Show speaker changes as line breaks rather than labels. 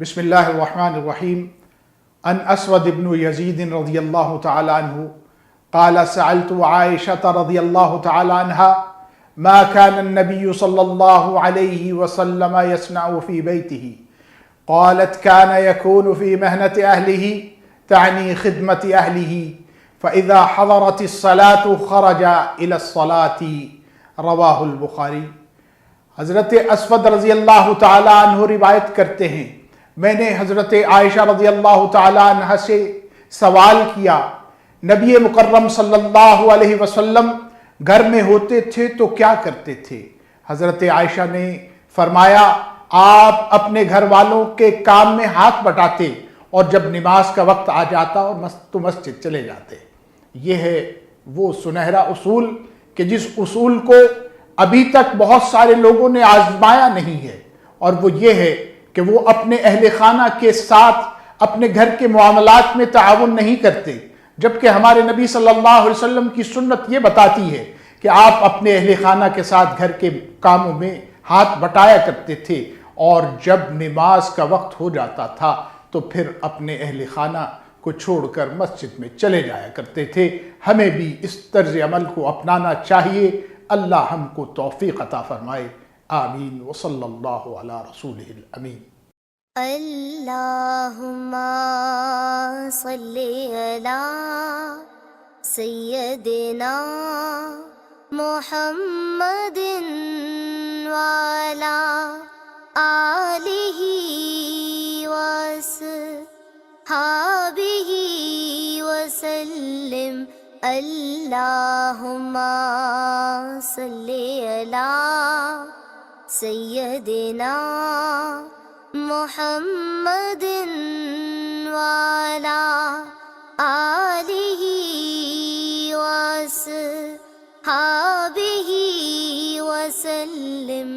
بسم اللہ الرحمن الرحیم. عن اسود بن یزید رضی اللہ تعالی عنہ قال سألت عائشة رضی اللہ تعالی عنہ ما كان النبي صلى الله عليه وسلم يصنع في بيته قالت كان يكون في مهنة أهله تعني خدمة أهله فإذا حضرت الصلاة خرج إلى الصلاة رواہ البخاری. حضرت اسود رضی اللہ تعالی عنہ روایت کرتے ہیں میں نے حضرت عائشہ رضی اللہ تعالی عنہ سے سوال کیا نبی مکرم صلی اللہ علیہ وسلم گھر میں ہوتے تھے تو کیا کرتے تھے؟ حضرت عائشہ نے فرمایا آپ اپنے گھر والوں کے کام میں ہاتھ بٹاتے اور جب نماز کا وقت آ جاتا اور تو مسجد چلے جاتے. یہ ہے وہ سنہرا اصول کہ جس اصول کو ابھی تک بہت سارے لوگوں نے آزمایا نہیں ہے، اور وہ یہ ہے کہ وہ اپنے اہل خانہ کے ساتھ اپنے گھر کے معاملات میں تعاون نہیں کرتے، جبکہ ہمارے نبی صلی اللہ علیہ وسلم کی سنت یہ بتاتی ہے کہ آپ اپنے اہل خانہ کے ساتھ گھر کے کاموں میں ہاتھ بٹایا کرتے تھے، اور جب نماز کا وقت ہو جاتا تھا تو پھر اپنے اہل خانہ کو چھوڑ کر مسجد میں چلے جایا کرتے تھے. ہمیں بھی اس طرز عمل کو اپنانا چاہیے. اللہ ہم کو توفیق عطا فرمائے. آمین. وصلی اللہ علی رسولہ الامین.
اللہم صلی علی سیدنا محمد وعلی آلہ وصحبہ وسلم. اللہم صلی علی سیدنا محمد وعلی آلہ وصحبہ وسلم.